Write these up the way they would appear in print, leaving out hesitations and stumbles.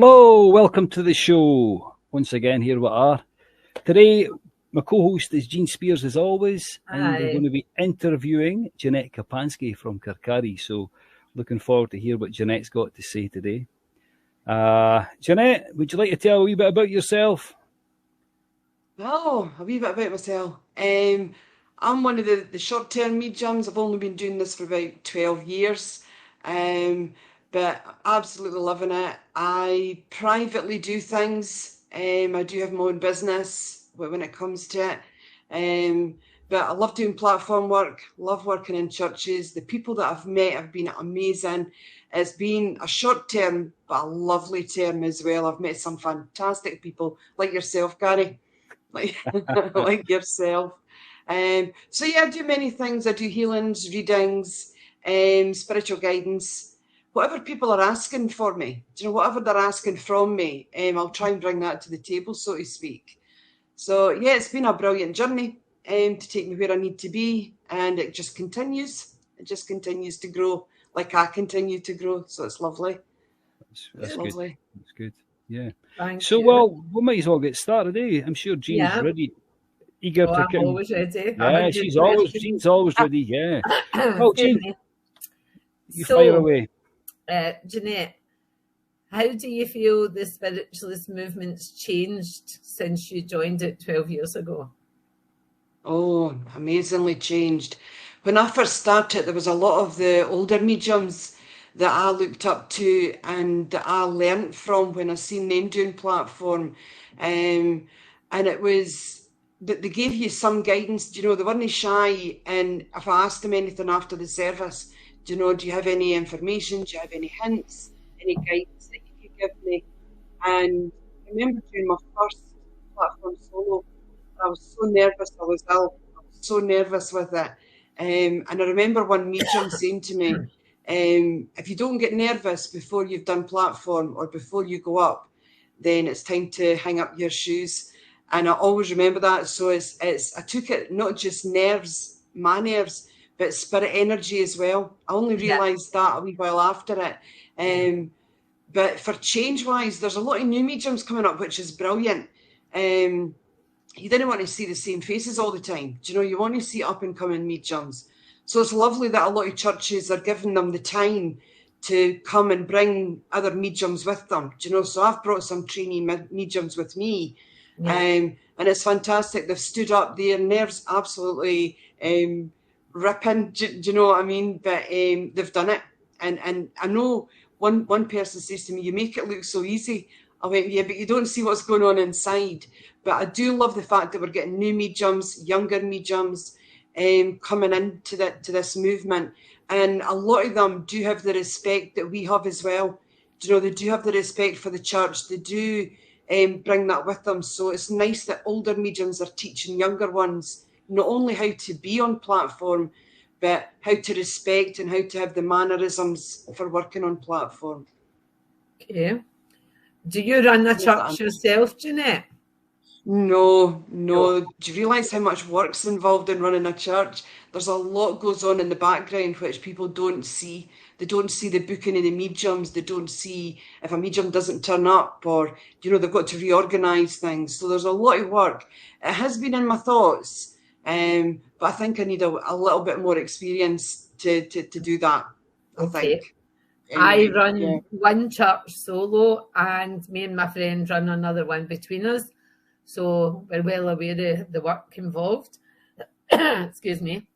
Hello, welcome to the show. Once again, here we are. Today, my co-host is Jean Spears as always, and we're going to be interviewing Jeanette Kapansky from Kirkcaldy. So, looking forward to hear what Jeanette's got to say today. Jeanette, would you like to tell a wee bit about yourself? Oh, a wee bit about myself. I'm one of the short-term mediums. I've only been doing this for about 12 years, but absolutely loving it. I privately do things. I do have my own business when it comes to it. But I love doing platform work, love working in churches. The people that I've met have been amazing. It's been a short term, but a lovely term as well. I've met some fantastic people like yourself, Gary. Like, like yourself. So yeah, I do many things. I do healings, readings, spiritual guidance, whatever people are asking for me. Do you know, whatever they're asking from me, I'll try and bring that to the table, so to speak. So yeah, it's been a brilliant journey to take me where I need to be, and it just continues. It just continues to grow, like I continue to grow. So it's lovely. That's good. Lovely. That's good. Yeah. Thank So, you. well, we might as well get started, eh? I'm sure Jean's Yeah. ready, eager to I'm always ready. Yeah, Jean's always ready. Yeah. Oh, Jean, you fire away. Jeanette, how do you feel the spiritualist movement's changed since you joined it 12 years ago? Oh, amazingly changed. When I first started, there was a lot of the older mediums that I looked up to and that I learnt from when I seen them doing platform. And it was that they gave you some guidance. You know, they weren't shy. And if I asked them anything after the service, do you have any information? Do you have any hints? Any guidance that you could give me? And I remember doing my first platform solo. I was so nervous. I was ill. I was so nervous with it. And I remember one medium saying to me, if you don't get nervous before you've done platform or before you go up, then it's time to hang up your shoes. And I always remember that. So I took it not just nerves, my nerves, but spirit energy as well. I only realised that a wee while after it. But for change-wise, there's a lot of new mediums coming up, which is brilliant. You didn't want to see the same faces all the time. Do you know, you want to see up-and-coming mediums. So it's lovely that a lot of churches are giving them the time to come and bring other mediums with them. Do you know, so I've brought some trainee mediums with me. And it's fantastic. They've stood up, their nerves absolutely ripping. Do you know what I mean? But they've done it. And I know one person says to me, you make it look so easy. I went, yeah, but you don't see what's going on inside. But I do love the fact that we're getting new mediums, younger mediums, coming into this movement. And a lot of them do have the respect that we have as well. You know, they do have the respect for the church. They do bring that with them. So it's nice that older mediums are teaching younger ones not only how to be on platform, but how to respect and how to have the mannerisms for working on platform. Okay. Do you run a church yourself, Jeanette? No. Do you realise how much work's involved in running a church? There's a lot goes on in the background which people don't see. They don't see the booking of the mediums. They don't see if a medium doesn't turn up, or, you know, they've got to reorganise things. So there's a lot of work. It has been in my thoughts, but I think I need a little bit more experience to do that, I think. I run one church solo, and me and my friend run another one between us. So we're well aware of the work involved. Excuse me.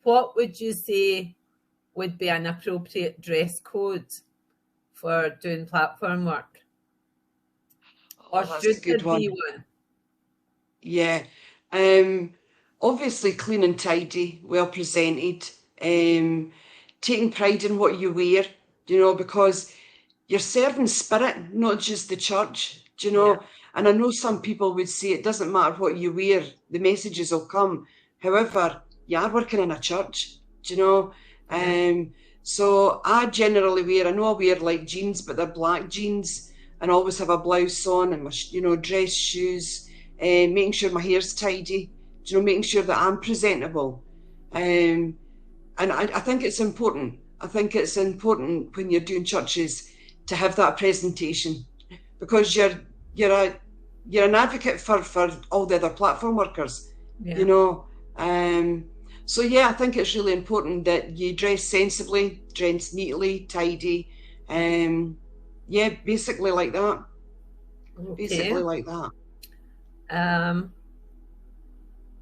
What would you say would be an appropriate dress code for doing platform work? Or should there be one? Yeah. Obviously clean and tidy, well presented. Taking pride in what you wear, you know, because you're serving spirit, not just the church, do you know? Yeah. And I know some people would say it doesn't matter what you wear, the messages will come. However, you are working in a church, do you know? Yeah. So I generally wear, I know I wear like jeans, but they're black jeans, and always have a blouse on and my, you know, dress shoes, making sure my hair's tidy, do you know, making sure that I'm presentable. And I think it's important. I think it's important when you're doing churches to have that presentation, because you're an advocate for all the other platform workers, you know. So yeah, I think it's really important that you dress sensibly, dress neatly, tidy, yeah, basically like that. Okay. Basically like that.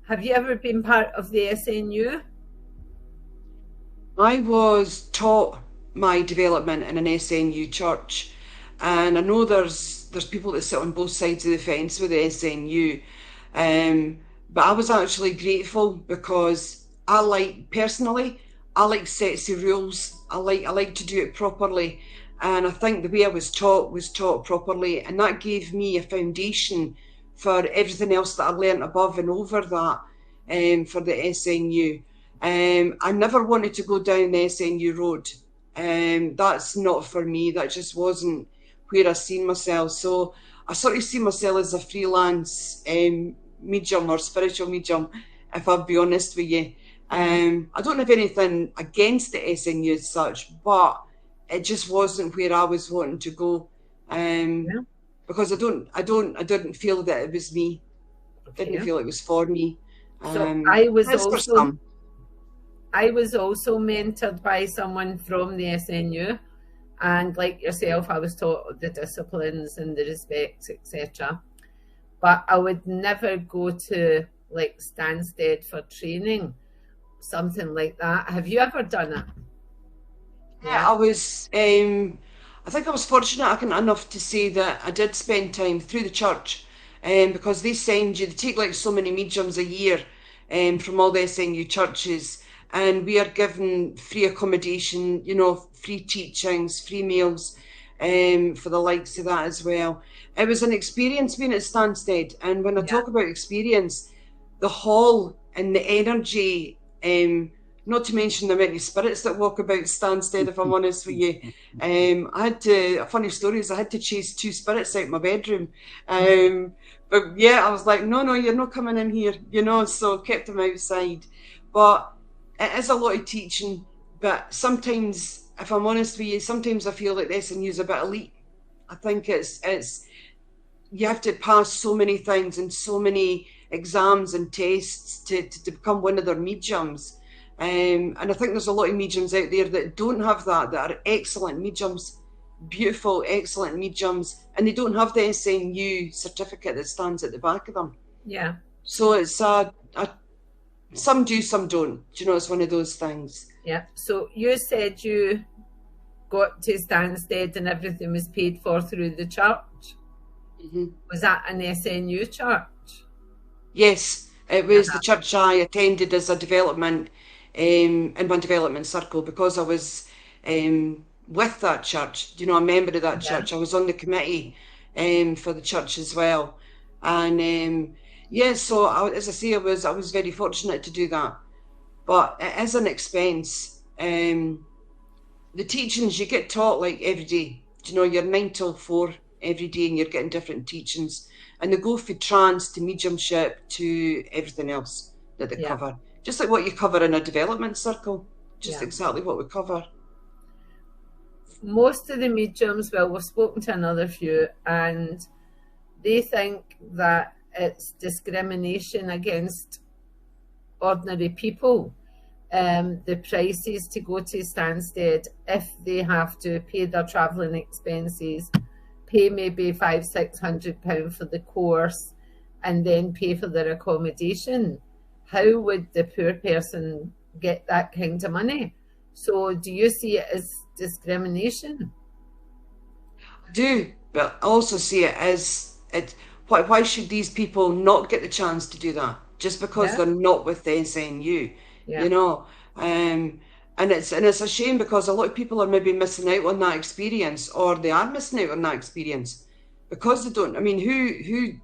Have you ever been part of the SNU? I was taught my development in an SNU church, and I know there's people that sit on both sides of the fence with the SNU, but I was actually grateful, because I like sets of rules. I like to do it properly, and I think the way I was taught properly, and that gave me a foundation for everything else that I learnt above and over that, for the SNU. I never wanted to go down the SNU road. That's not for me. That just wasn't where I seen myself. So I sort of see myself as a freelance medium, or spiritual medium, if I'll be honest with you. I don't have anything against the SNU as such, but it just wasn't where I was wanting to go. Because I didn't feel that it was me. Okay. Didn't feel it was for me. So I was also mentored by someone from the SNU, and like yourself, I was taught the disciplines and the respects, etc. But I would never go to like Stansted for training, something like that. Have you ever done it? Yeah, I was. I think I was fortunate enough to say that I did spend time through the church, because they take like so many mediums a year, from all the SNU churches, and we are given free accommodation, you know, free teachings, free meals, for the likes of that as well. It was an experience being at Stansted, and when I talk about experience, the hall and the energy, not to mention the many spirits that walk about Stansted, if I'm honest with you. A funny story is I had to chase 2 spirits out my bedroom. But yeah, I was like, no, you're not coming in here, you know, so kept them outside. But it is a lot of teaching, but sometimes, if I'm honest with you, sometimes I feel like the SNU is a bit elite. I think it's you have to pass so many things and so many exams and tests to become one of their mediums. And I think there's a lot of mediums out there that don't have that are excellent mediums, beautiful, excellent mediums, and they don't have the SNU certificate that stands at the back of them. Yeah. So it's some do, some don't. Do you know, it's one of those things. Yeah. So you said you got to Stansted and everything was paid for through the church. Mm-hmm. Was that an SNU church? Yes, it was the church I attended as a development, in my development circle, because I was with that church, you know, a member of that church. I was on the committee for the church as well. And so as I say, I was very fortunate to do that. But it is an expense. The teachings you get taught like every day. You know, you're 9 till 4 every day, and you're getting different teachings. And they go from trance to mediumship to everything else that they cover. Just like what you cover in a development circle. Just exactly what we cover. Most of the mediums, well, we've spoken to another few, and they think that it's discrimination against ordinary people. The prices to go to Stansted, if they have to pay their travelling expenses, pay maybe £500-600 for the course, and then pay for their accommodation. How would the poor person get that kind of money? So do you see it as discrimination? I do, but I also see it as why should these people not get the chance to do that just because they're not with the SNU? You know, and it's a shame, because a lot of people are maybe missing out on that experience, or they are missing out on that experience because they don't. I mean, who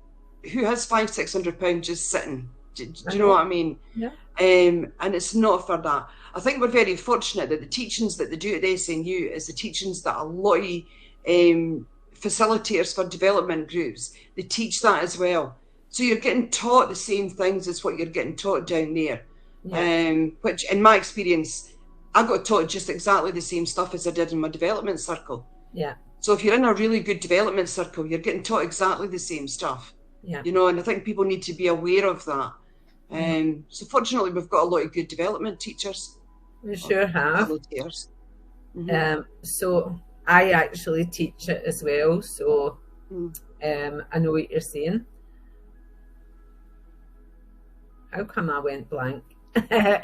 has £500-600 just sitting? Do you know what I mean? Yeah. And it's not for that. I think we're very fortunate that the teachings that they do at the SNU is the teachings that a lot of facilitators for development groups, they teach that as well. So you're getting taught the same things as what you're getting taught down there. Which in my experience, I got taught just exactly the same stuff as I did in my development circle. Yeah. So if you're in a really good development circle, you're getting taught exactly the same stuff. Yeah. You know, and I think people need to be aware of that. So fortunately, we've got a lot of good development teachers. We sure have. So I actually teach it as well. So I know what you're saying. How come I went blank? Gary,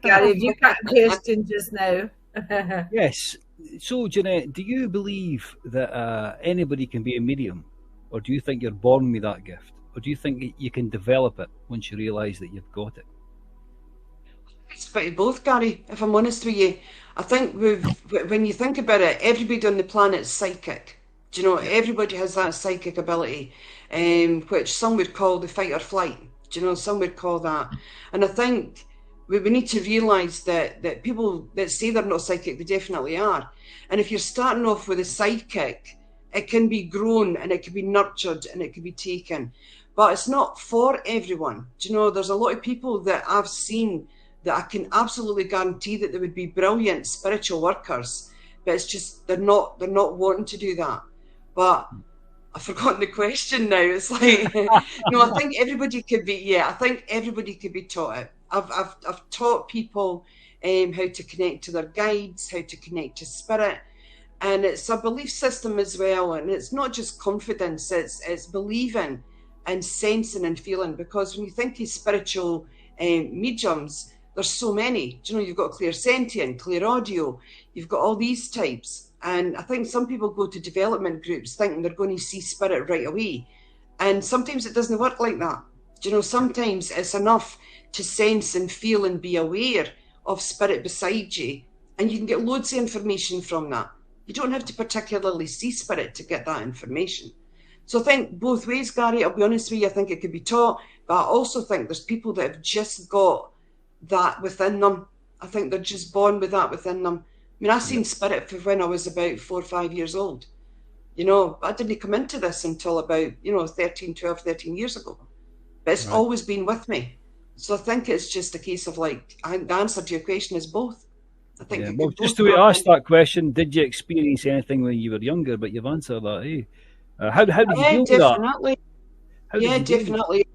have you got a question just now? Yes. So, Jeanette, do you believe that anybody can be a medium? Or do you think you're born with that gift? Or do you think you can develop it once you realise that you've got it? It's a bit of both, Gary, if I'm honest with you. I think when you think about it, everybody on the planet's psychic. Do you know, everybody has that psychic ability, which some would call the fight or flight. Do you know, some would call that. And I think we need to realise that people that say they're not psychic, they definitely are. And if you're starting off with a psychic, it can be grown and it can be nurtured and it can be taken. But it's not for everyone. Do you know, there's a lot of people that I've seen that I can absolutely guarantee that they would be brilliant spiritual workers, but it's just they're not wanting to do that. But I've forgotten the question now. It's like no, I think everybody could be. Yeah, I think everybody could be taught it. I've taught people how to connect to their guides, how to connect to spirit, and it's a belief system as well. And it's not just confidence; it's believing and sensing and feeling. Because when you think of spiritual mediums, there's so many. Do you know, you've got clairsentient, clairaudio, you've got all these types. And I think some people go to development groups thinking they're going to see spirit right away. And sometimes it doesn't work like that. Do you know, sometimes it's enough to sense and feel and be aware of spirit beside you. And you can get loads of information from that. You don't have to particularly see spirit to get that information. So I think both ways, Gary, I'll be honest with you, I think it could be taught. But I also think there's people that have just got that within them. I think they're just born with that within them. I mean, I seen spirit for when I was about 4 or 5 years old. You know, I didn't come into this until about, 13 years ago. But it's always been with me. So I think it's just a case of like, I think the answer to your question is both. I think well, just to ask that question, did you experience anything when you were younger? But you've answered that, eh? How did you deal with that? Yeah, definitely.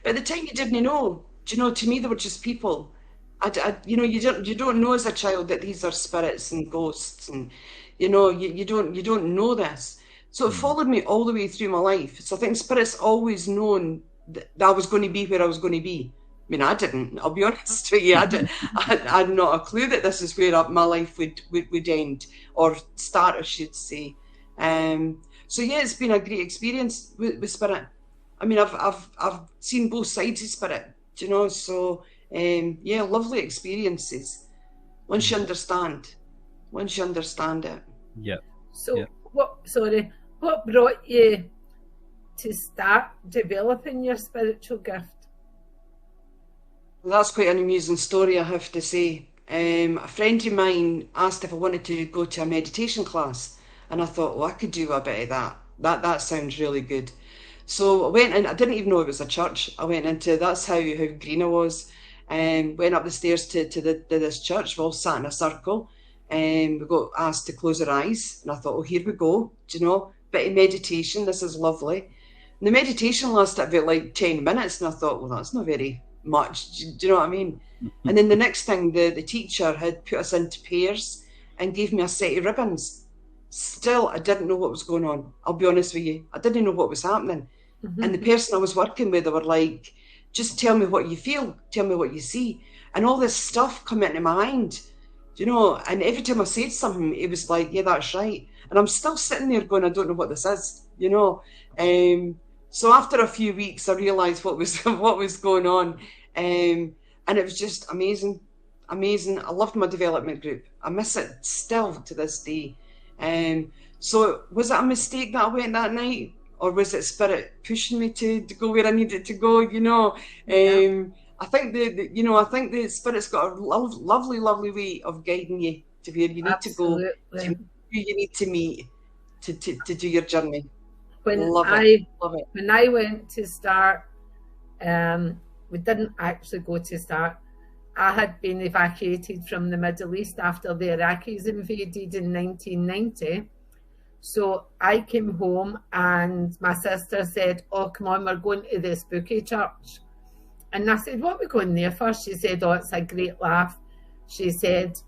But at the time you didn't know. Do you know, to me they were just people. You don't know as a child that these are spirits and ghosts, and you don't know this. So it followed me all the way through my life. So I think spirit's always known that I was going to be where I was going to be. I mean, I didn't. I'll be honest with you. I had not a clue that this is where my life would end or start, I should say. So yeah, it's been a great experience with spirit. I mean, I've seen both sides of spirit. Do you know? So yeah, lovely experiences. Once you understand it. Yeah. So what brought you to start developing your spiritual gift? Well, that's quite an amusing story, I have to say. A friend of mine asked if I wanted to go to a meditation class, and I thought, well, I could do a bit of that. That sounds really good. So I went in. I didn't even know it was a church. I went into. That's how green I was. Went up the stairs to this church. We all sat in a circle, and we got asked to close our eyes. And I thought, oh, here we go. Do you know, bit of meditation. This is lovely. And the meditation lasted about like 10 minutes, and I thought, well, that's not very much. Do you know what I mean? And then the next thing, the teacher had put us into pairs and gave me a set of ribbons. Still, I didn't know what was going on. I'll be honest with you. I didn't know what was happening. And the person I was working with, they were like, just tell me what you feel, tell me what you see. And all this stuff come into my mind, you know, and every time I said something, it was like, yeah, that's right. And I'm still sitting there going, I don't know what this is, you know. So after a few weeks, I realised what was going on. And it was just amazing. I loved my development group. I miss it still to this day. So was it a mistake that I went that night? Or was it spirit pushing me to go where I needed to go? You know, I think the spirit's got a lovely way of guiding you to where you need to go, to who you need to meet to do your journey. When I went to start, we didn't actually go to start. I had been evacuated from the Middle East after the Iraqis invaded in 1990. So I came home and my sister said, oh, come on, we're going to the spooky church. And I said, what are we going there for? She said, oh, it's a great laugh. She said,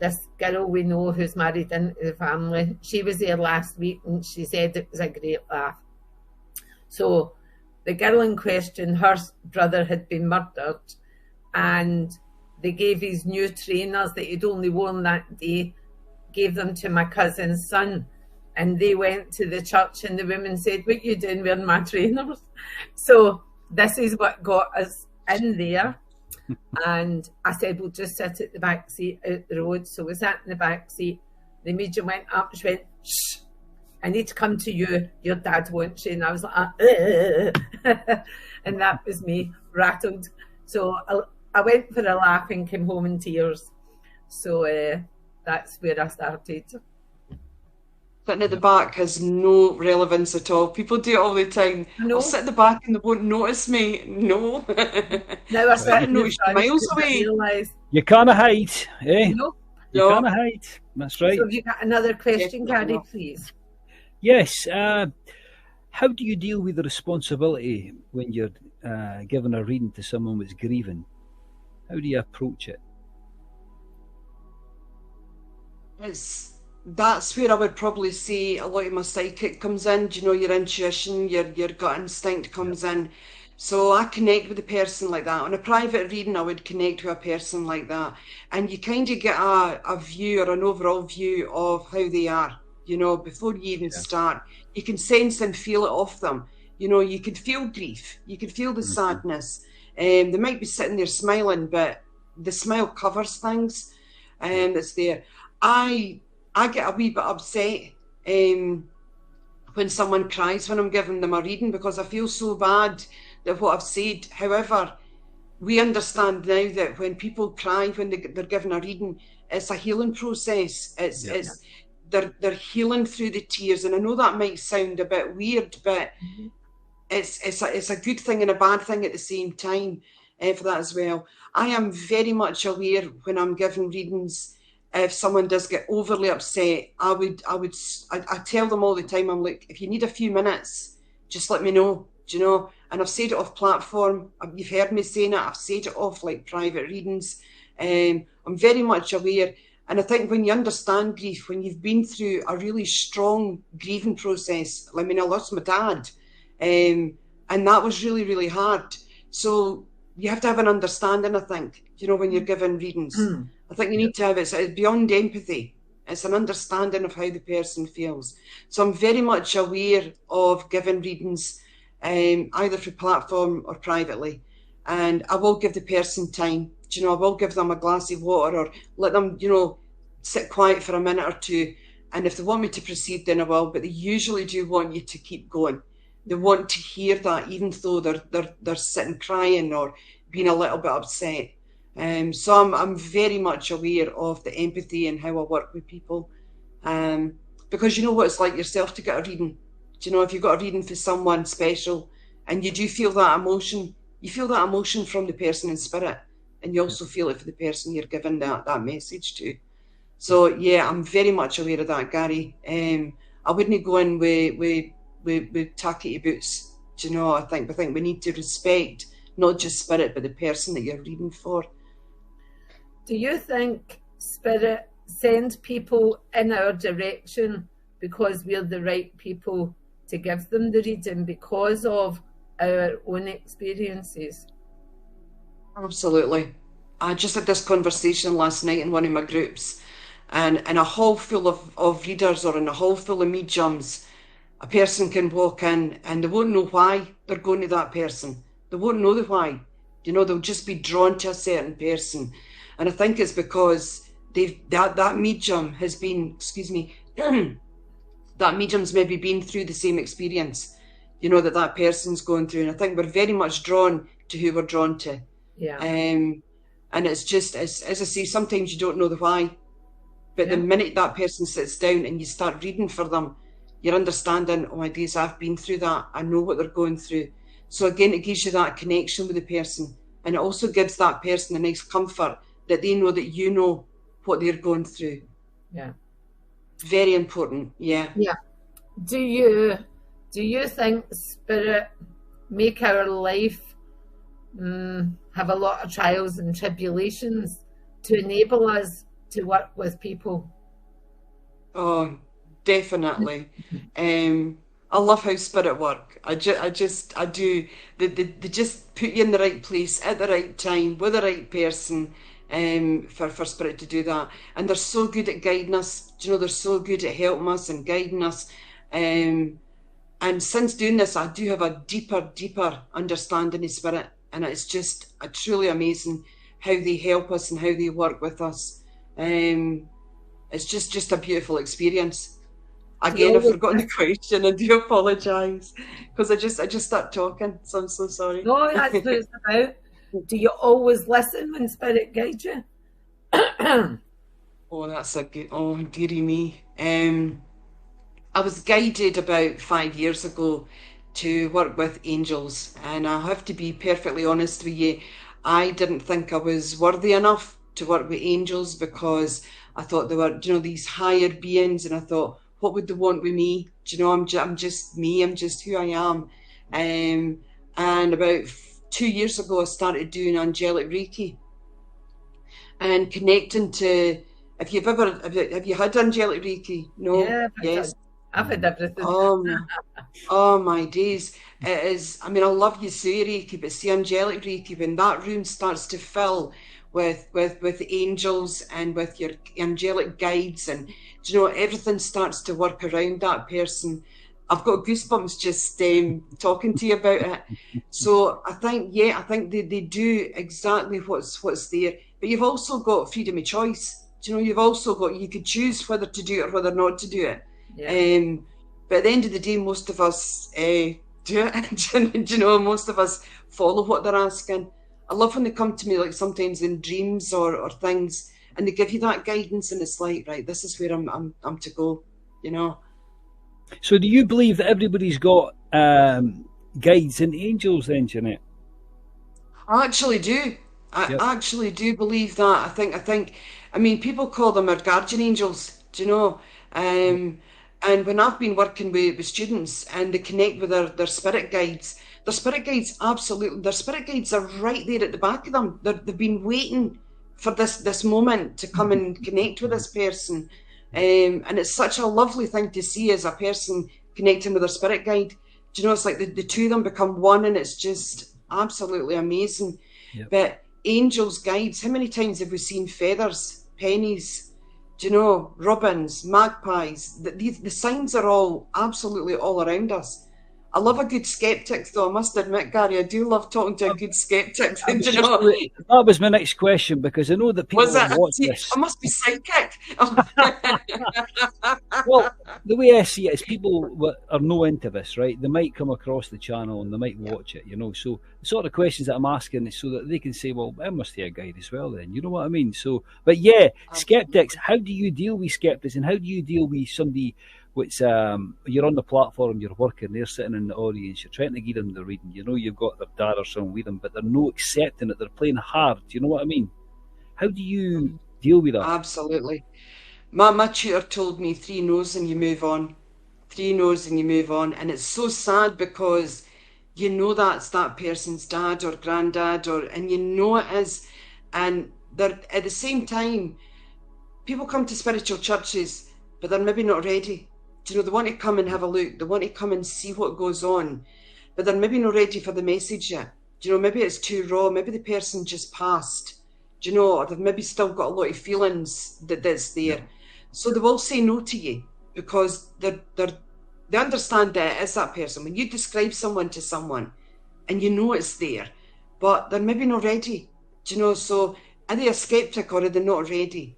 this girl we know who's married into the family, she was there last week and she said it was a great laugh. So the girl in question, her brother had been murdered, and they gave his new trainers that he'd only worn that day, gave them to my cousin's son. And they went to the church and the woman said, what you doing wearing my trainers? So this is what got us in there. And I said, we'll just sit at the back seat out the road. So we sat in the back seat. The medium went up, she went, shh, I need to come to you. Your dad won't she? And I was like, and that was me, rattled. So I went for a laugh and came home in tears. So that's where I started. Sitting at the back has no relevance at all. People do it all the time. No. I'll sit at the back and they won't notice me. No. Now I sit in the front miles away. You can't hide, eh? No. You can't hide. That's right. So have you got another question, Gary, please? Yes. How do you deal with the responsibility when you're giving a reading to someone that's grieving? How do you approach it? That's where I would probably say a lot of my psychic comes in. You know, your intuition, your gut instinct comes in. So I connect with the person like that. On a private reading, I would connect with a person like that. And you kind of get a view or an overall view of how they are, you know, before you even start. You can sense and feel it off them. You know, you could feel grief. You could feel the sadness. They might be sitting there smiling, but the smile covers things that's there. I get a wee bit upset when someone cries when I'm giving them a reading, because I feel so bad that what I've said. However, we understand now that when people cry when they're given a reading, it's a healing process. They're healing through the tears, and I know that might sound a bit weird, but it's a good thing and a bad thing at the same time for that as well. I am very much aware when I'm giving readings. If someone does get overly upset, I tell them all the time, I'm like, if you need a few minutes, just let me know, do you know? And I've said it off platform. You've heard me saying it. I've said it off like private readings. I'm very much aware. And I think when you understand grief, when you've been through a really strong grieving process, I mean, I lost my dad, and that was really, really hard. So you have to have an understanding, I think, you know, when you're giving readings. I think you need to have it's beyond empathy. It's an understanding of how the person feels. So I'm very much aware of giving readings, either through platform or privately. And I will give the person time. You know, I will give them a glass of water or let them, you know, sit quiet for a minute or two. And if they want me to proceed, then I will. But they usually do want you to keep going. They want to hear that, even though they're sitting crying or being a little bit upset. So I'm very much aware of the empathy and how I work with people, because you know what it's like yourself to get a reading. Do you know, if you've got a reading for someone special and you do feel that emotion, you feel that emotion from the person in spirit, and you also feel it for the person you're giving that message to. So yeah, I'm very much aware of that, Gary. I wouldn't go in with tacky boots. Do you know, I think we need to respect not just spirit, but the person that you're reading for. Do you think spirit sends people in our direction because we're the right people to give them the reading because of our own experiences? Absolutely. I just had this conversation last night in one of my groups, and in a hall full of readers or in a hall full of mediums, a person can walk in and they won't know why they're going to that person. They won't know the why. You know, they'll just be drawn to a certain person. And I think it's because that medium has been, that medium's maybe been through the same experience, you know, that person's going through. And I think we're very much drawn to who we're drawn to. Yeah. And it's just, as I say, sometimes you don't know the why. But the minute that person sits down and you start reading for them, you're understanding, oh my days, I've been through that. I know what they're going through. So again, it gives you that connection with the person. And it also gives that person a nice comfort that they know that you know what they're going through. Yeah. Very important. Yeah. Yeah. Do you think spirit make our life have a lot of trials and tribulations to enable us to work with people? Oh, definitely. I love how spirit work. I do. They just put you in the right place at the right time with the right person, for spirit to do that. And they're so good at guiding us. Do you know, they're so good at helping us and guiding us. And since doing this, I do have a deeper understanding of spirit. And it's just truly amazing how they help us and how they work with us. It's just a beautiful experience. Again, I've forgotten the question. I do apologise because I just start talking, so I'm so sorry. No, that's what it's about. Do you always listen when spirit guides you? Oh, that's a good. Oh, dearie me. I was guided about 5 years ago to work with angels, and I have to be perfectly honest with you. I didn't think I was worthy enough to work with angels because I thought they were, you know, these higher beings, and I thought, what would they want with me? Do you know, I'm just me. I'm just who I am. And about 2 years ago, I started doing angelic Reiki and connecting to. Have you had angelic Reiki? No. Yeah, yes. I've had everything. Oh my days. It is, I mean, I love you say Reiki, but see angelic Reiki, when that room starts to fill with angels and with your angelic guides, and you know, everything starts to work around that person. I've got goosebumps just talking to you about it. So I think they do exactly what's there. But you've also got freedom of choice. Do you know, you've also got, you could choose whether to do it or whether not to do it. Yeah. But at the end of the day, most of us do it. Do you know, most of us follow what they're asking. I love when they come to me, like sometimes in dreams or things, and they give you that guidance, and it's like, right, this is where I'm to go, you know. So do you believe that everybody's got guides and angels then, Jeanette? I actually do. I actually do believe that. I mean, people call them our guardian angels, do you know? And when I've been working with students and they connect with their spirit guides are right there at the back of them. They've been waiting for this moment to come and connect with this person. And it's such a lovely thing to see as a person connecting with their spirit guide. Do you know, it's like the two of them become one, and it's just absolutely amazing. Yep. But angels, guides, how many times have we seen feathers, pennies, do you know, robins, magpies? The signs are all absolutely all around us. I love a good skeptic, though. I must admit, Gary, I do love talking to a good skeptic. Do you know? That was my next question, because I know that people watch this. I must be psychic. Well, the way I see it is people are no into this, right? They might come across the channel and they might watch it, you know. So the sort of questions that I'm asking is so that they can say, well, I must be a guide as well then. You know what I mean? So, but yeah, skeptics, how do you deal with skeptics, and how do you deal with somebody which you're on the platform, you're working, they're sitting in the audience, you're trying to give them the reading, you know, you've got their dad or someone with them, but they're no accepting it, they're playing hard. Do you know what I mean? How do you deal with that? Absolutely. My tutor told me 3 no's and you move on. 3 no's and you move on. And it's so sad because you know that's that person's dad or granddad, and you know it is. And they're, at the same time, people come to spiritual churches, but they're maybe not ready. Do you know, they want to come and have a look. They want to come and see what goes on, but they're maybe not ready for the message yet. Do you know, maybe it's too raw. Maybe the person just passed. Do you know, or they've maybe still got a lot of feelings that's there. So they will say no to you because they understand that it is that person. When you describe someone to someone and you know it's there, but they're maybe not ready. Do you know, so are they a skeptic or are they not ready?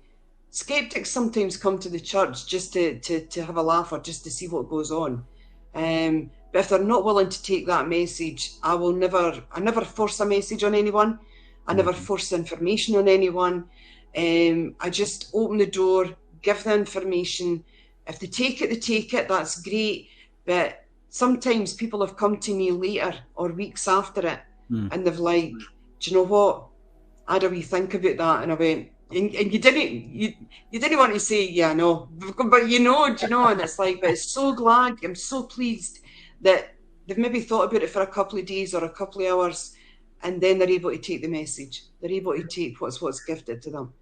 Skeptics sometimes come to the church just to have a laugh or just to see what goes on. But if they're not willing to take that message, I never force a message on anyone. I never force information on anyone. I just open the door, give the information. If they take it, they take it. That's great. But sometimes people have come to me later or weeks after it, and they've like, do you know what? I had a wee think about that, and I went, and you didn't want to say, yeah, no, but you know, do you know? And it's like, but it's so glad, I'm so pleased that they've maybe thought about it for a couple of days or a couple of hours, and then they're able to take the message. They're able to take what's gifted to them.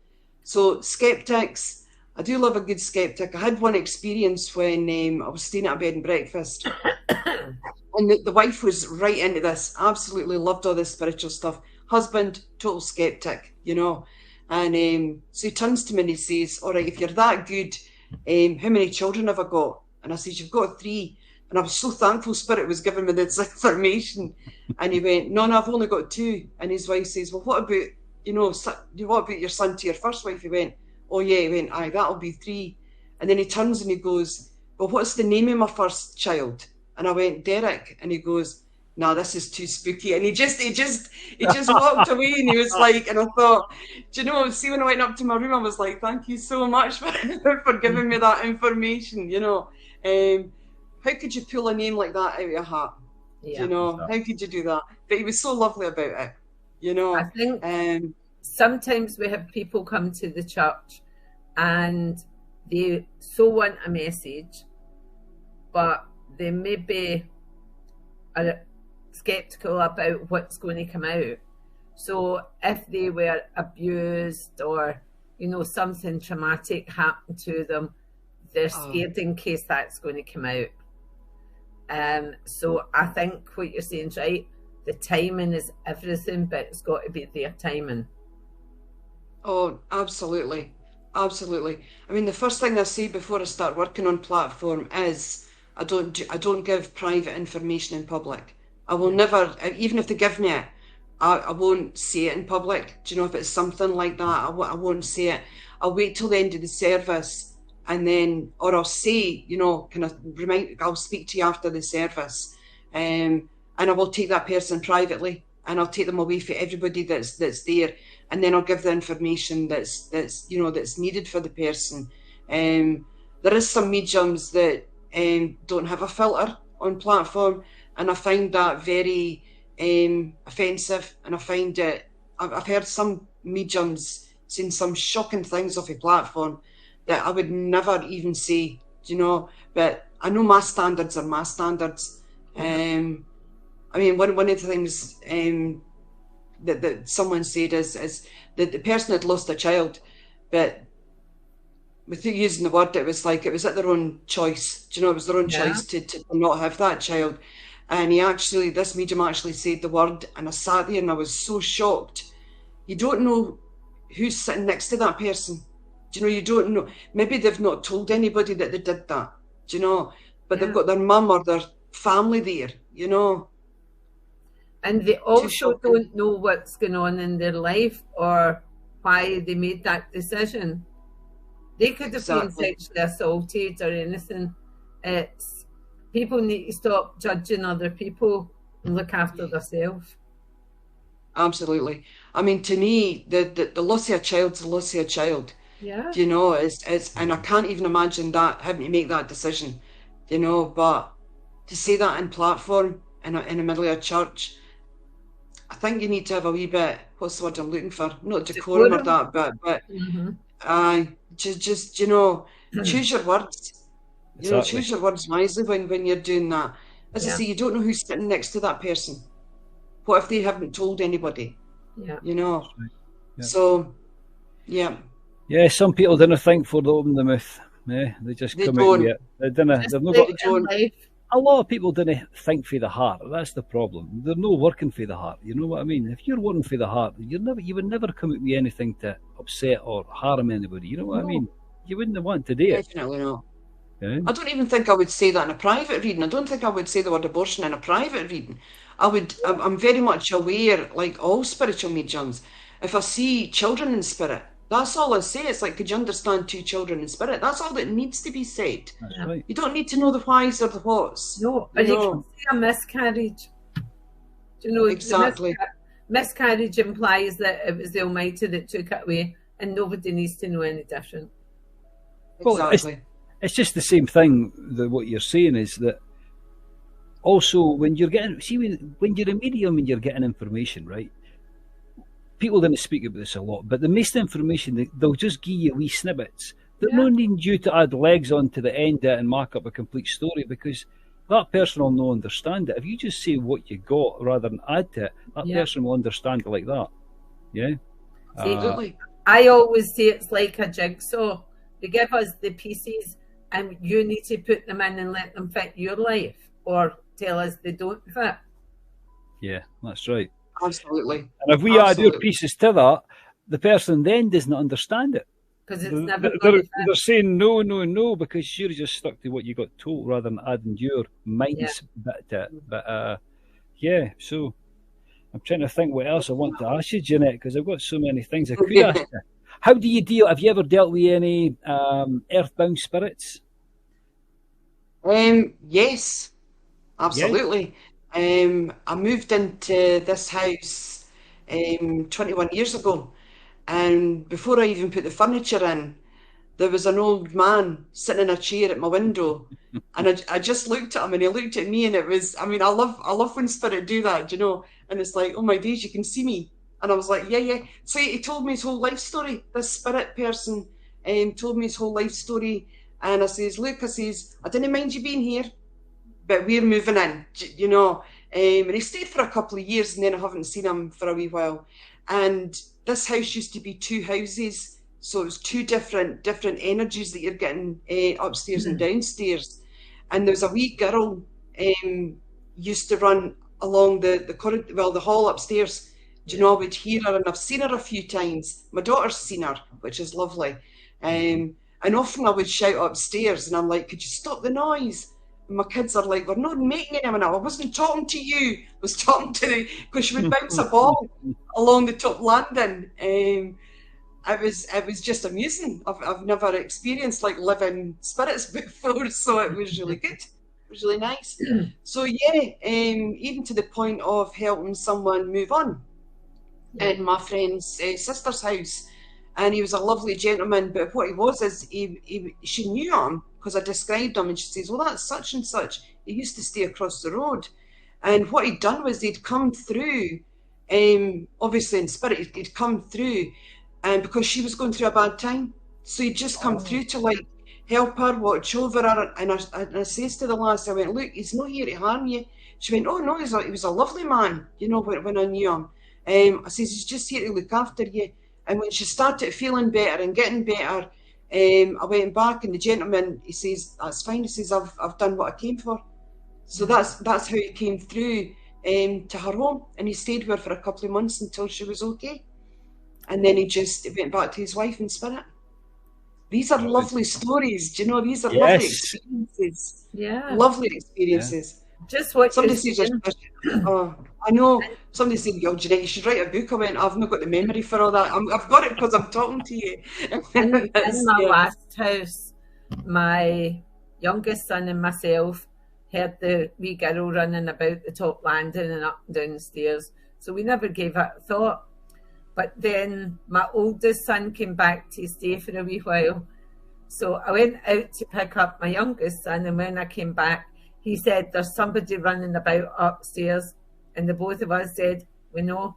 So skeptics, I do love a good skeptic. I had one experience when I was staying at a bed and breakfast, and the wife was right into this, absolutely loved all this spiritual stuff. Husband, total skeptic, you know. And so he turns to me and he says, all right, if you're that good, how many children have I got? And I said, you've got 3. And I was so thankful Spirit was giving me this information. And he went, no, I've only got 2. And his wife says, well, what about, what about your son to your first wife? He went, oh yeah. He went, aye, that'll be 3. And then he turns and he goes, well, what's the name of my first child? And I went, Derek. And he goes, nah, this is too spooky. And he just walked away, and he was like, and I thought, do you know, see, when I went up to my room, I was like, thank you so much for giving me that information, you know. How could you pull a name like that out of your hat? Yeah, you know, how could you do that? But he was so lovely about it, you know. I think sometimes we have people come to the church and they so want a message, but they maybe are skeptical about what's going to come out. So if they were abused or, you know, something traumatic happened to them, they're scared in case that's going to come out. So I think what you're saying is right. The timing is everything, but it's got to be their timing. Oh, absolutely. Absolutely. I mean, the first thing I say before I start working on platform is I don't give private information in public. I will never, even if they give me it, I won't say it in public. Do you know, if it's something like that, I won't say it. I'll wait till the end of the service, and then, or I'll say, you know, I'll speak to you after the service, and I will take that person privately, and I'll take them away for everybody that's there, and then I'll give the information that's needed for the person. There is some mediums that don't have a filter on platform, and I find that very offensive, and I find it, I've heard some mediums saying some shocking things off a platform that I would never even say, you know, but I know my standards are my standards. I mean, one of the things that someone said is that the person had lost a child, but without using the word, it was like it was at their own choice. Do you know, it was their own choice to not have that child. And this medium actually said the word, and I sat there and I was so shocked. You don't know who's sitting next to that person. Do you know, you don't know. Maybe they've not told anybody that they did that, do you know, but they've got their mum or their family there, you know. And they also don't know what's going on in their life or why they made that decision. They could have been sexually assaulted or anything. People need to stop judging other people and look after themselves. Absolutely. I mean, to me, the loss of a child's the loss of a child. Yeah. You know, and I can't even imagine that, having to make that decision, you know, but to say that in platform, in the middle of a church, I think you need to have a wee bit, what's the word I'm looking for? Not decorum or that, but just you know, choose your words. You know, choose your words wisely when you're doing that. As I say, you don't know who's sitting next to that person. What if they haven't told anybody? Yeah. You know. Yeah. So, yeah. Yeah, some people didn't think for the open the mouth. Yeah, they just come out with it. They've not got. A lot of people didn't think for the heart. That's the problem. They're not working for the heart. You know what I mean? If you're working for the heart, you would never come out with anything to upset or harm anybody. You know what I mean? You wouldn't want to do it. Definitely not. Yeah. I don't even think I would say that in a private reading. I don't think I would say the word abortion in a private reading. I'm very much aware, like all spiritual mediums, if I see children in spirit, that's all I say. It's like, could you understand 2 children in spirit? That's all that needs to be said. That's right. You don't need to know the whys or the whats. No, but you can see a miscarriage. Do you know, exactly. Miscarriage implies that it was the Almighty that took it away, and nobody needs to know any different. Exactly. Well, it's just the same thing that what you're saying is that also when you're getting, when you're a medium and you're getting information, right? people didn't speak about this a lot, but the most information, they'll just give you wee snippets. They're no needing you to add legs on to the end of it and mark up a complete story, because that person will not understand it. If you just say what you got rather than add to it, that person will understand it like that. Yeah? See, I always say it's like a jigsaw. They give us the pieces and you need to put them in and let them fit your life, or tell us they don't fit. Yeah, that's right. Absolutely. And if we add your pieces to that, the person then doesn't understand it. Because it's never they're saying no, because you're just stuck to what you got told rather than adding your mind's bit to it. But so I'm trying to think what else I want to ask you, Jeanette, because I've got so many things I could ask you. How do you deal? Have you ever dealt with any earthbound spirits? Yes, absolutely. Yeah. I moved into this house 21 years ago, and before I even put the furniture in, there was an old man sitting in a chair at my window, and I just looked at him, and he looked at me, and it was, I mean, I love when spirit do that, you know, and it's like, oh my days, you can see me. And I was like, yeah. So he told me his whole life story. This spirit person told me his whole life story. And I says, look, I didn't mind you being here, but we're moving in, you know. And he stayed for a couple of years, and then I haven't seen him for a wee while. And this house used to be two houses. So it was two different energies that you're getting upstairs and downstairs. And there was a wee girl used to run along the corridor, well, the hall upstairs. Do you know, I would hear her, and I've seen her a few times. My daughter's seen her, which is lovely. And often I would shout upstairs, and I'm like, could you stop the noise? And my kids are like, we're not making any. I wasn't talking to you. I was talking to because she would bounce a ball along the top landing. It was just amusing. I've never experienced like living spirits before, so it was really good. It was really nice. So even to the point of helping someone move on in my friend's sister's house. And he was a lovely gentleman, but what he was is she knew him because I described him, and she says, well, that's such and such. He used to stay across the road. And what he'd done was he'd come through, obviously in spirit, he'd come through, and because she was going through a bad time. So he'd just come through to like help her, watch over her. And I says to the lass, I went, look, he's not here to harm you. She went, oh no, he was a lovely man, you know, when I knew him. I says, he's just here to look after you. And when she started feeling better and getting better, I went back, and the gentleman, he says, that's fine. He says, I've done what I came for. So that's how he came through to her home, and he stayed with her for a couple of months until she was okay. And then he went back to his wife in spirit. These are lovely stories. Do you know, these are lovely experiences. Yeah. Lovely experiences. Just what somebody says, I know. Somebody said, yo, Jeanette, you should write a book. I went, I've not got the memory for all that. I've got it because I'm talking to you. In my last house, my youngest son and myself heard the wee girl running about the top landing and up and down the stairs. So we never gave it a thought. But then my oldest son came back to stay for a wee while. So I went out to pick up my youngest son, and when I came back, he said, there's somebody running about upstairs. And the both of us said, we know.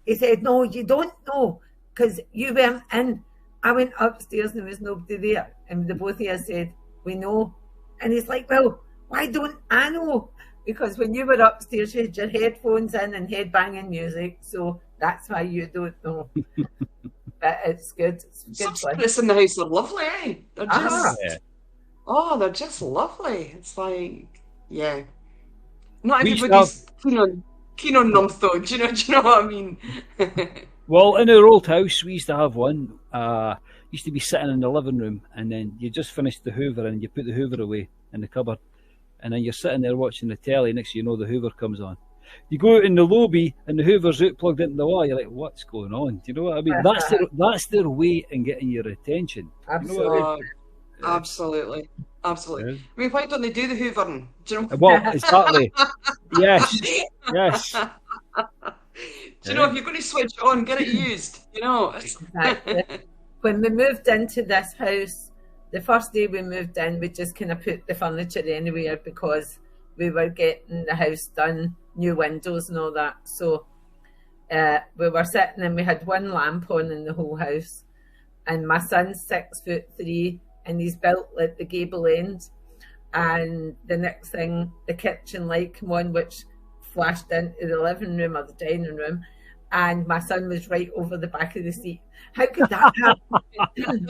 He said, no, you don't know, because you weren't in. I went upstairs and there was nobody there. And the both of us said, we know. And he's like, well, why don't I know? Because when you were upstairs, you had your headphones in and head-banging music. So that's why you don't know. But it's good. It's good. Some spirits in the house are lovely, eh? They're just, they're just lovely. It's like, yeah. Not everybody's keen on them though. Do you know what I mean? Well, in our old house, we used to have one. Used to be sitting in the living room, and then you just finished the Hoover, and you put the Hoover away in the cupboard, and then you're sitting there watching the telly. Next thing you know, the Hoover comes on. You go out in the lobby, and the Hoover's out plugged into the wall. You're like, what's going on? Do you know what I mean? That's their way in getting your attention. Absolutely. You know what I mean? Absolutely. Absolutely. Yeah. I mean, why don't they do the hoovering? Do you know? Well, exactly. Yes. Do you know, if you're going to switch it on, get it used, you know? Exactly. When we moved into this house, the first day we moved in, we just kind of put the furniture anywhere because we were getting the house done, new windows and all that. So we were sitting and we had one lamp on in the whole house. And my son's 6'3" and he's built at the gable end. And the next thing, the kitchen light came on, which flashed into the living room or the dining room. And my son was right over the back of the seat. How could that happen?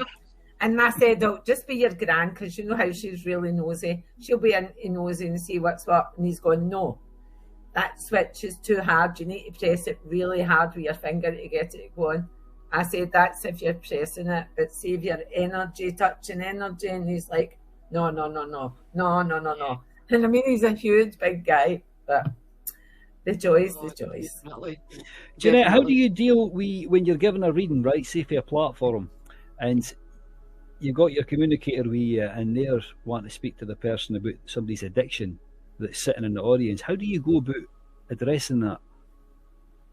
And I said, oh, just be your gran, because you know how she's really nosy. She'll be into nosy and see what's what. And he's going, no, that switch is too hard. You need to press it really hard with your finger to get it going. I said, that's if you're pressing it, but save your energy, touching energy. And he's like, no. And I mean, he's a huge, big guy, but the joys. Definitely. Jeanette, how do you deal when you're given a reading, right, say for a platform, and you've got your communicator and they're wanting to speak to the person about somebody's addiction that's sitting in the audience? How do you go about addressing that?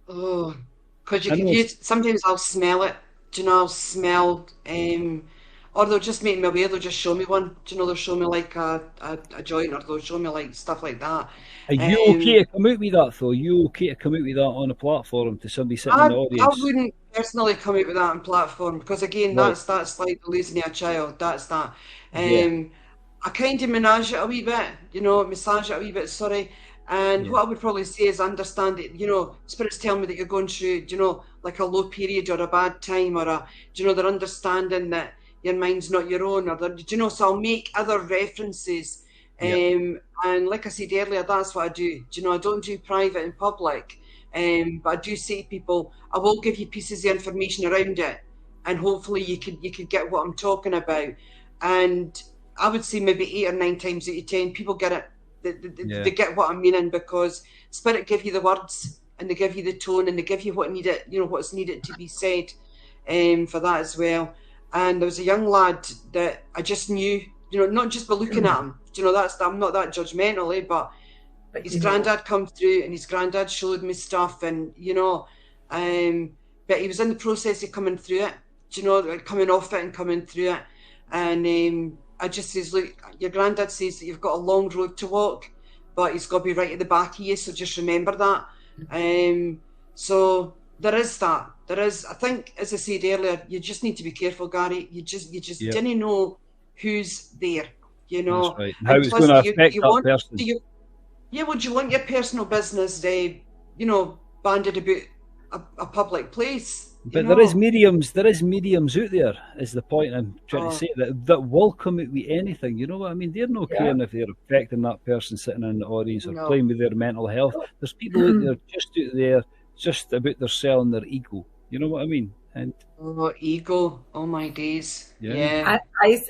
Oh, because sometimes I'll smell it. Do you know, I'll smell, or they'll just make me aware, they'll just show me one. Do you know, they'll show me like a joint, or they'll show me like stuff like that. Are you okay to come out with that, though? Are you okay to come out with that on a platform to somebody sitting in the audience? I wouldn't personally come out with that on platform, because again, right, that's like losing a child. That's that. I kind of massage it a wee bit, sorry. And what I would probably say is understand that, you know, spirits tell me that you're going through, you know, like a low period or a bad time, or you know, they're understanding that your mind's not your own, or you know, so I'll make other references. And like I said earlier, that's what I do. Do you know, I don't do private and public, but I do say to people, I will give you pieces of information around it, and hopefully you could get what I'm talking about. And I would say maybe 8 or 9 times out of 10, people get it. They get what I'm meaning, because spirit give you the words, and they give you the tone, and they give you what's needed to be said, for that as well. And there was a young lad that I just knew, you know, not just by looking at him, you know, I'm not that judgmental, but his granddad come through, and his granddad showed me stuff, and you know, but he was in the process of coming through it, you know, like coming off it and coming through it. And I just says, look, your granddad says that you've got a long road to walk, but he's got to be right at the back of you, so just remember that. So there is that. There is, I think, as I said earlier, you just need to be careful, Gary. You just didn't know who's there, you know. That's right. How it's going to affect that person. Do you want your personal business, you know, banded about a public place? But there is mediums out there, is the point I'm trying to say, that will come out with anything. You know what I mean? They're not caring if they're affecting that person sitting in the audience or playing with their mental health. There's people out there just about their selling their ego. You know what I mean? And ego! Oh my days! Yeah. I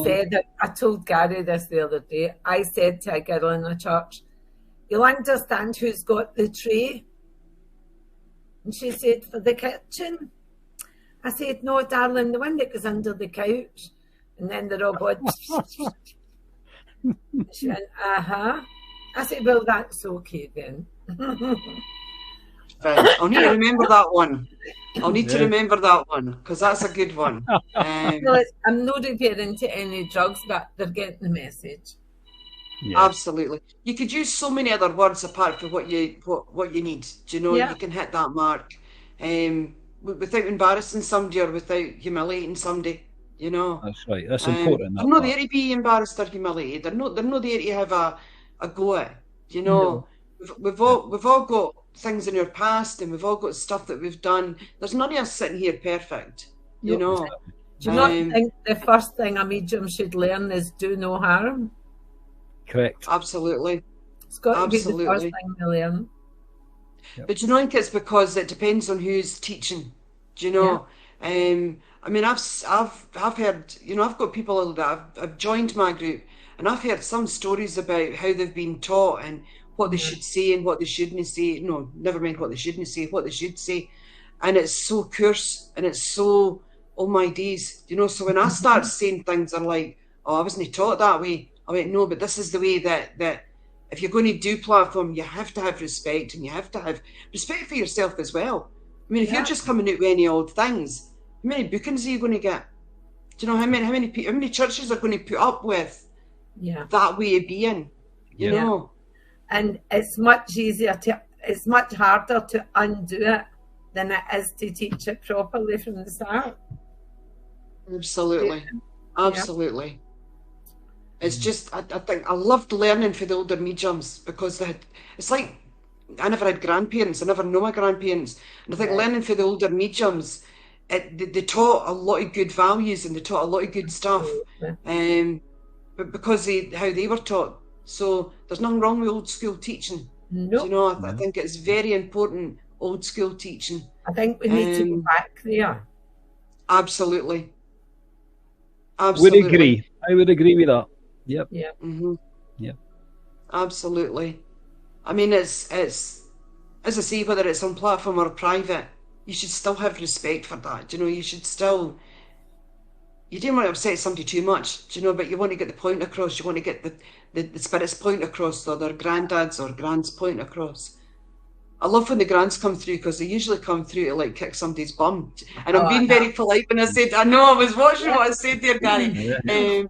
said that. I told Gary this the other day. I said to a girl in the church, "You'll understand who's got the tray." And she said, for the kitchen. I said, no, darling, the one that goes under the couch. And then they're all going, she went, I said, well, that's okay then. I'll need to remember that one. To remember that one, because that's a good one. Well, I'm not referring to any drugs, but they're getting the message. Yeah. Absolutely. You could use so many other words apart from what you need. Do you know, you can hit that mark without embarrassing somebody or without humiliating somebody, you know. That's right. That's important. They're not there to be embarrassed or humiliated. They're not there to have a go at, you know. No. We've all got things in our past, and we've all got stuff that we've done. There's none of us sitting here perfect, you know. Do you not think the first thing a medium should learn is do no harm? Correct. Absolutely. It's got to be the first thing to learn. Yep. But you know, I think it's because it depends on who's teaching. Do you know? Yeah. I mean, I've heard, you know, I've got people that have joined my group, and I've heard some stories about how they've been taught and what they should say and what they shouldn't say. No, never mind what they shouldn't say, what they should say. And it's so coarse, and it's so, oh my days, you know. So when I start saying things, I'm like, oh, I wasn't taught that way. I went, no, but this is the way that if you're going to do platform, you have to have respect, and you have to have respect for yourself as well. I mean, if you're just coming out with any old things, how many bookings are you going to get? Do you know how many churches are going to put up with that way of being? You know, and it's much harder to undo it than it is to teach it properly from the start. Absolutely. Absolutely. It's just, I think I loved learning for the older mediums because it's like, I never had grandparents, I never know my grandparents. And I think learning for the older mediums, they taught a lot of good values and they taught a lot of good stuff. But because how they were taught. So there's nothing wrong with old school teaching. No. You know, I think it's very important, old school teaching. I think we need to go back there. Absolutely. Absolutely. Would agree. I would agree with that. Yep. Yeah. Mm-hmm. Yep. Absolutely. I mean, it's as I say, whether it's on platform or private, you should still have respect for that. You know, you should still. You don't want to upset somebody too much, you know, but you want to get the point across. You want to get the spirit's point across, or their granddad's or grand's point across. I love when the grands come through because they usually come through to like kick somebody's bum. And I'm being very polite when I said, I know I was watching what I said there, Gary. And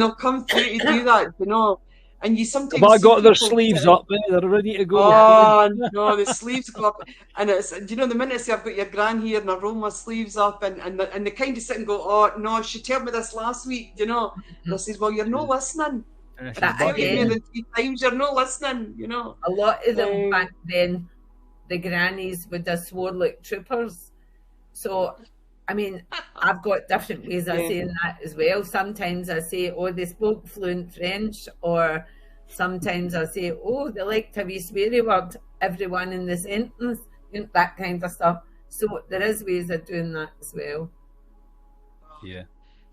they'll come through to do that, you know. And you sometimes I got their sleeves up, they're ready to go. Oh no, the sleeves go up, and it's, you know, the minute I say I've got your gran here and I roll my sleeves up, and they kind of sit and go, oh no, she told me this last week, you know. And I says, well, you're not listening. If I tell you more than 3 times, you're not listening, you know. A lot of them back then, the grannies would have swore like troopers. So, I mean, I've got different ways of saying that as well. Sometimes I say, oh, they spoke fluent French, or sometimes I say, oh, they liked a wee sweary word, everyone in the sentence, you know, that kind of stuff. So there is ways of doing that as well. Yeah.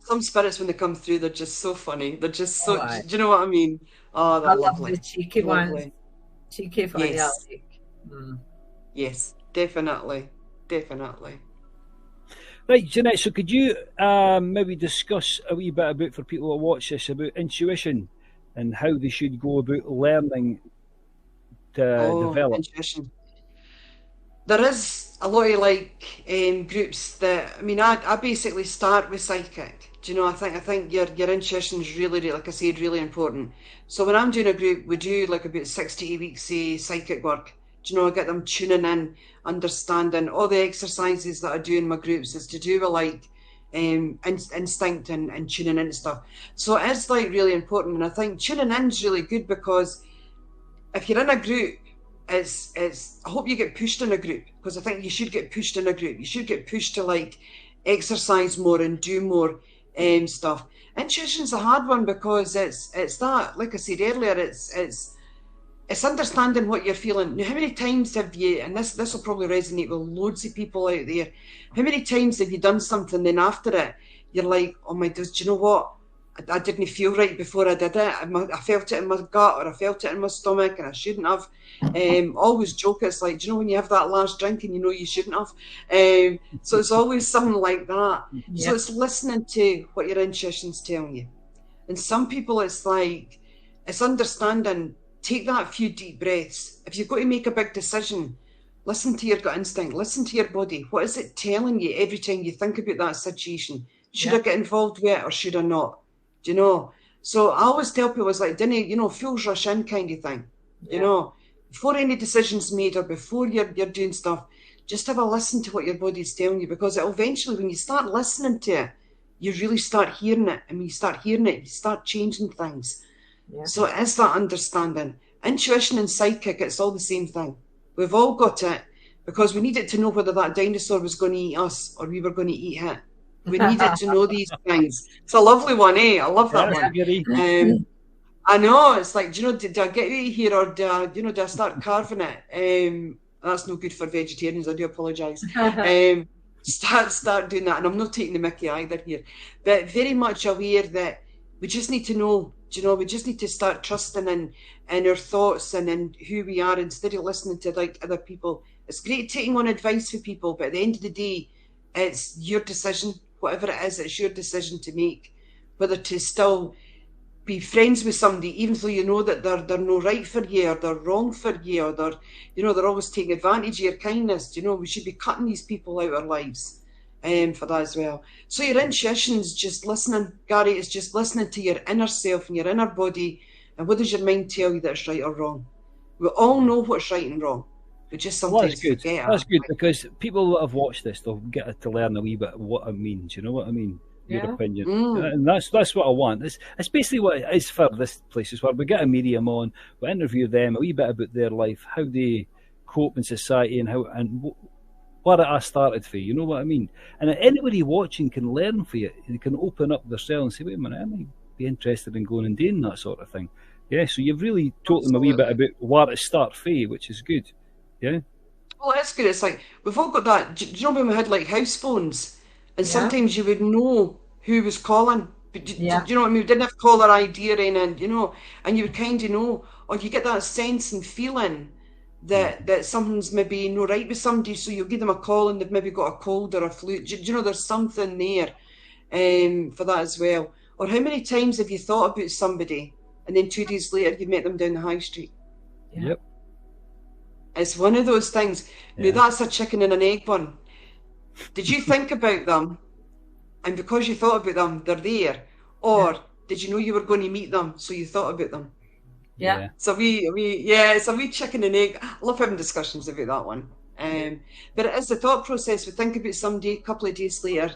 Some spirits, when they come through, they're just so funny. They're just so, do you know what I mean? Oh, they're lovely. I love the cheeky ones. Cheeky funny. Yes. Yes, definitely. Definitely. Right, Jeanette, so could you maybe discuss a wee bit about, for people that watch this, about intuition and how they should go about learning to develop? Intuition. There is a lot of like groups that, I mean, I basically start with psychic. Do you know, I think your intuition is really, like I said, really important. So when I'm doing a group, we do like about 6 to 8 weeks of psychic work. Do you know, I get them tuning in, understanding. All the exercises that I do in my groups is to do with like instinct and tuning into stuff. So it is like really important, and I think tuning in is really good because if you're in a group, it's I hope you get pushed in a group, because I think you should get pushed in a group. You should get pushed to like exercise more and do more stuff. Intuition's a hard one because it's that, like I said earlier, it's understanding what you're feeling. Now, how many times have you, and this will probably resonate with loads of people out there, how many times have you done something, then after it, you're like, oh my God, do you know what? I didn't feel right before I did it. I felt it in my gut, or I felt it in my stomach, and I shouldn't have. Always joke, it's like, do you know when you have that last drink and you know you shouldn't have? So it's always something like that. Yeah. So it's listening to what your intuition's telling you. And some people, it's like, it's understanding. Take that few deep breaths. If you've got to make a big decision, listen to your gut instinct, listen to your body. What is it telling you every time you think about that situation? Should I get involved with it or should I not? Do you know? So I always tell people, it's like, didn't, you know, fools rush in kind of thing. You know, before any decision's made or before you're doing stuff, just have a listen to what your body's telling you, because it'll eventually, when you start listening to it, you really start hearing it. And when you start hearing it, you start changing things. Yeah. So it is that understanding. Intuition and psychic, it's all the same thing. We've all got it because we needed to know whether that dinosaur was going to eat us or we were going to eat it. We needed to know these things. It's a lovely one, eh? I love that one. I know, it's like, do you know, did I get you here or do I start carving it? That's no good for vegetarians, I do apologise. Start doing that, and I'm not taking the mickey either here. But very much aware that we just need to know. Do you know, we just need to start trusting in our thoughts and in who we are instead of listening to like other people. It's great taking on advice for people, but at the end of the day, it's your decision. Whatever it is, it's your decision to make. Whether to still be friends with somebody, even though you know that they're no right for you or they're wrong for you, or they're always taking advantage of your kindness. You know, we should be cutting these people out of our lives. For that as well. So your intuition's just listening, Gary. It's just listening to your inner self and your inner body, and what does your mind tell you that's right or wrong? We all know what's right and wrong. We just sometimes that's good. forget. That's good, because people that have watched this, they'll get to learn a wee bit of what it means. You know what I mean? Your opinion, and that's what I want. It's basically what it is for this place as well. We get a medium on, we interview them a wee bit about their life, how they cope in society, and what it started for. You know what I mean? And anybody watching can learn for you. They can open up themselves and say, "Wait a minute, I might be interested in going and doing that sort of thing." Yeah, so you've really taught them a wee bit about where to start for you, which is good. Yeah. Well, that's good. It's like we've all got that. Do you know when we had like house phones, and sometimes you would know who was calling, but do you know what I mean? We didn't have caller ID or anything, you know, and you would kind of know, or you get that sense and feeling that something's maybe no right with somebody, so you'll give them a call and they've maybe got a cold or a flu. Do you know there's something there for that as well? Or how many times have you thought about somebody and then 2 days later you met them down the high street? Yep. It's one of those things. Now that's a chicken and an egg one. Did you think about them, and because you thought about them, they're there? Or did you know you were going to meet them, so you thought about them? Yeah. So it's a wee chicken and egg. I love having discussions about that one. But it is the thought process. We think about somebody, a couple of days later,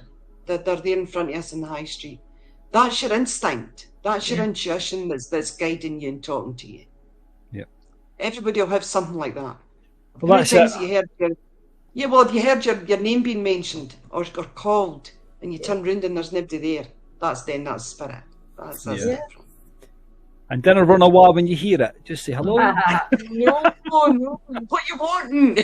that they're there in front of us in the high street. That's your instinct. That's your intuition that's guiding you and talking to you. Yeah. Everybody will have something like that. Well, that's it. You heard your name being mentioned or called, and you turn round and there's nobody there. That's spirit. That's it. And dinner run away when you hear it. Just say hello. No. What you wanting?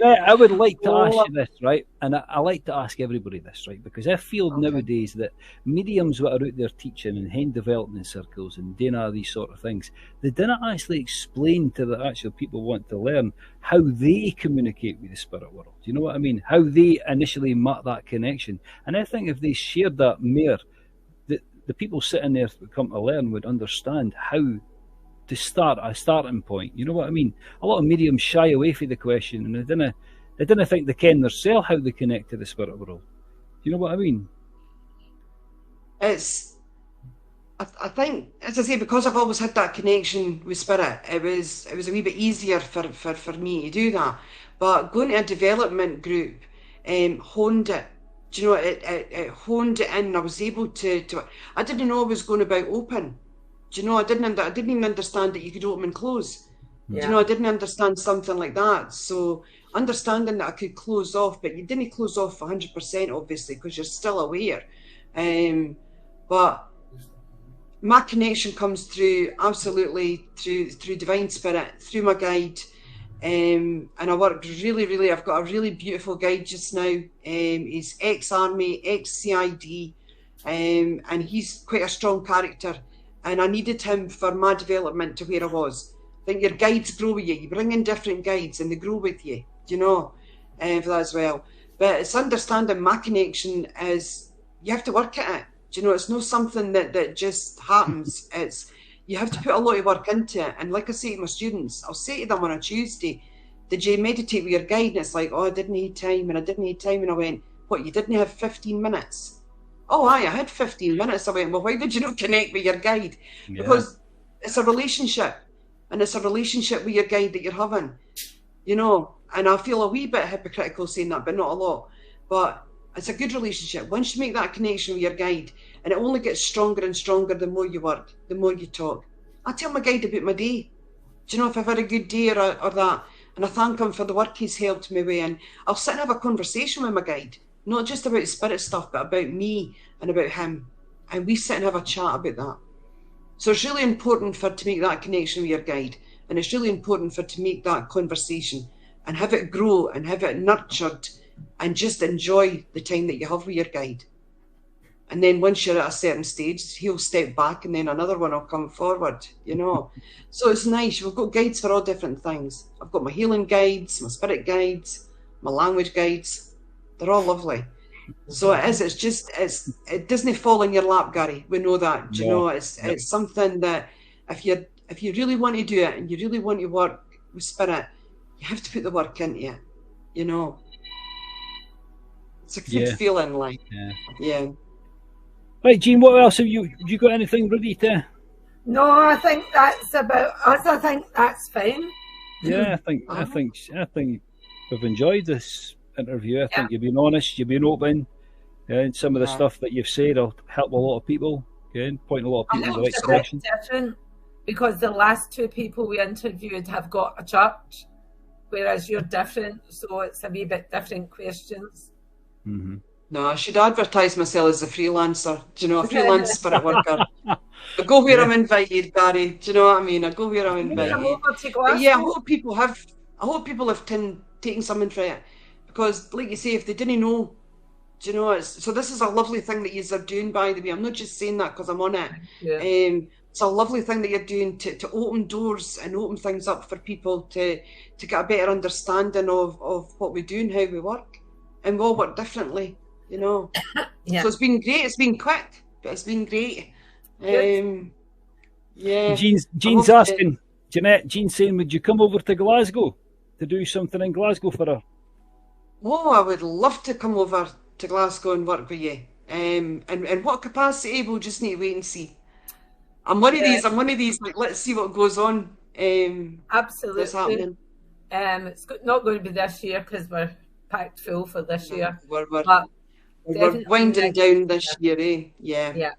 I would like to ask you this, right? And I like to ask everybody this, right? Because I feel nowadays that mediums that are out there teaching and hand development circles and doing all these sort of things, they didn't actually explain to the actual people want to learn how they communicate with the spirit world. You know what I mean? How they initially make that connection. And I think if they shared that more, the people sitting there that come to learn would understand how to start a starting point. You know what I mean? A lot of mediums shy away from the question, and they didn't think they can themselves how they connect to the spirit world. You know what I mean? I think, as I say, because I've always had that connection with spirit, it was a wee bit easier for me to do that. But going to a development group honed it. Do you know, it honed it in. I was able to I didn't know I was going about open. Do you know, I didn't even understand that you could open and close. Do you know, I didn't understand something like that. So understanding that I could close off, but you didn't close off 100%, obviously, because you're still aware. But my connection comes through through divine spirit, through my guide. And I work really, I've got a really beautiful guide just now. He's ex-army, ex-CID, and he's quite a strong character, and I needed him for my development to where I was. I think your guides grow with you. You bring in different guides and they grow with you, you know, for that as well. But it's understanding my connection is you have to work at it. Do you know, it's not something that just happens. You have to put a lot of work into it. And like I say to my students, I'll say to them on a Tuesday, did you meditate with your guide? And it's like, oh, I didn't need time, and I didn't need time. And I went, what, you didn't have 15 minutes? Oh, I had 15 minutes. I went, well, why did you not connect with your guide? Yeah. Because it's a relationship, and it's a relationship with your guide that you're having, you know. And I feel a wee bit hypocritical saying that, but not a lot. But it's a good relationship. Once you make that connection with your guide, and it only gets stronger and stronger the more you work, the more you talk. I tell my guide about my day. Do you know, if I've had a good day or that, and I thank him for the work he's helped me with, and I'll sit and have a conversation with my guide, not just about spirit stuff, but about me and about him. And we sit and have a chat about that. So it's really important to make that connection with your guide, and it's really important to make that conversation and have it grow and have it nurtured, and just enjoy the time that you have with your guide. And then once you're at a certain stage, he'll step back and then another one will come forward, you know. So it's nice. We've got guides for all different things. I've got my healing guides, my spirit guides, my language guides. They're all lovely. So it is. It doesn't fall in your lap, Gary. We know that. Do you know? It's something that if you really want to do it and you really want to work with spirit, you have to put the work into it, you know. It's a good feeling, like, yeah. Right, Jean, what else have you got anything ready to? No, I think that's about us. I think that's fine. Yeah, I think we've enjoyed this interview. I think you've been honest, you've been open, and some of the stuff that you've said will help a lot of people. Okay, point a lot of people in the right direction. Different because the last two people we interviewed have got a church, whereas you're different, so it's a wee bit different questions. Mm-hmm. No, I should advertise myself as a freelancer. Do you know, a freelance spirit worker? I go where I'm invited, Barry. Do you know what I mean? I go where I'm invited. But yeah, I hope people have taken something from it, because, like you say, if they didn't know, do you know? So this is a lovely thing that you are doing. By the way, I'm not just saying that because I'm on it. It's a lovely thing that you're doing to open doors and open things up for people to get a better understanding of what we do and how we work, and we all work differently. You know, so it's been great. It's been quick, but it's been great. Yeah. Jean's asking, Jeanette. Jean's saying, would you come over to Glasgow to do something in Glasgow for her? Oh, I would love to come over to Glasgow and work with you. And what capacity? We'll just need to wait and see. I'm one of these. Like, let's see what goes on. Absolutely. What's happening? It's not going to be this year because we're packed full for this year. We're winding down this year, eh? Yeah.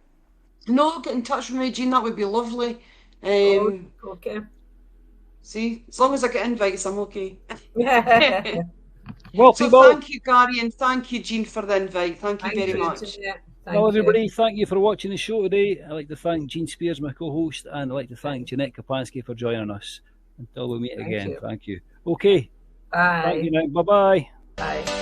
No, get in touch with me, Jean. That would be lovely. Okay. See, as long as I get invites, I'm okay. Well, so people, thank you, Gary, and thank you, Jean, for the invite. Thank you very much. Well, everybody, thank you for watching the show today. I'd like to thank Jean Spears, my co-host, and I'd like to thank Jeanette Kapansky for joining us. Until we meet again, thank you. Okay. Bye. Thank you now. Bye-bye. Bye.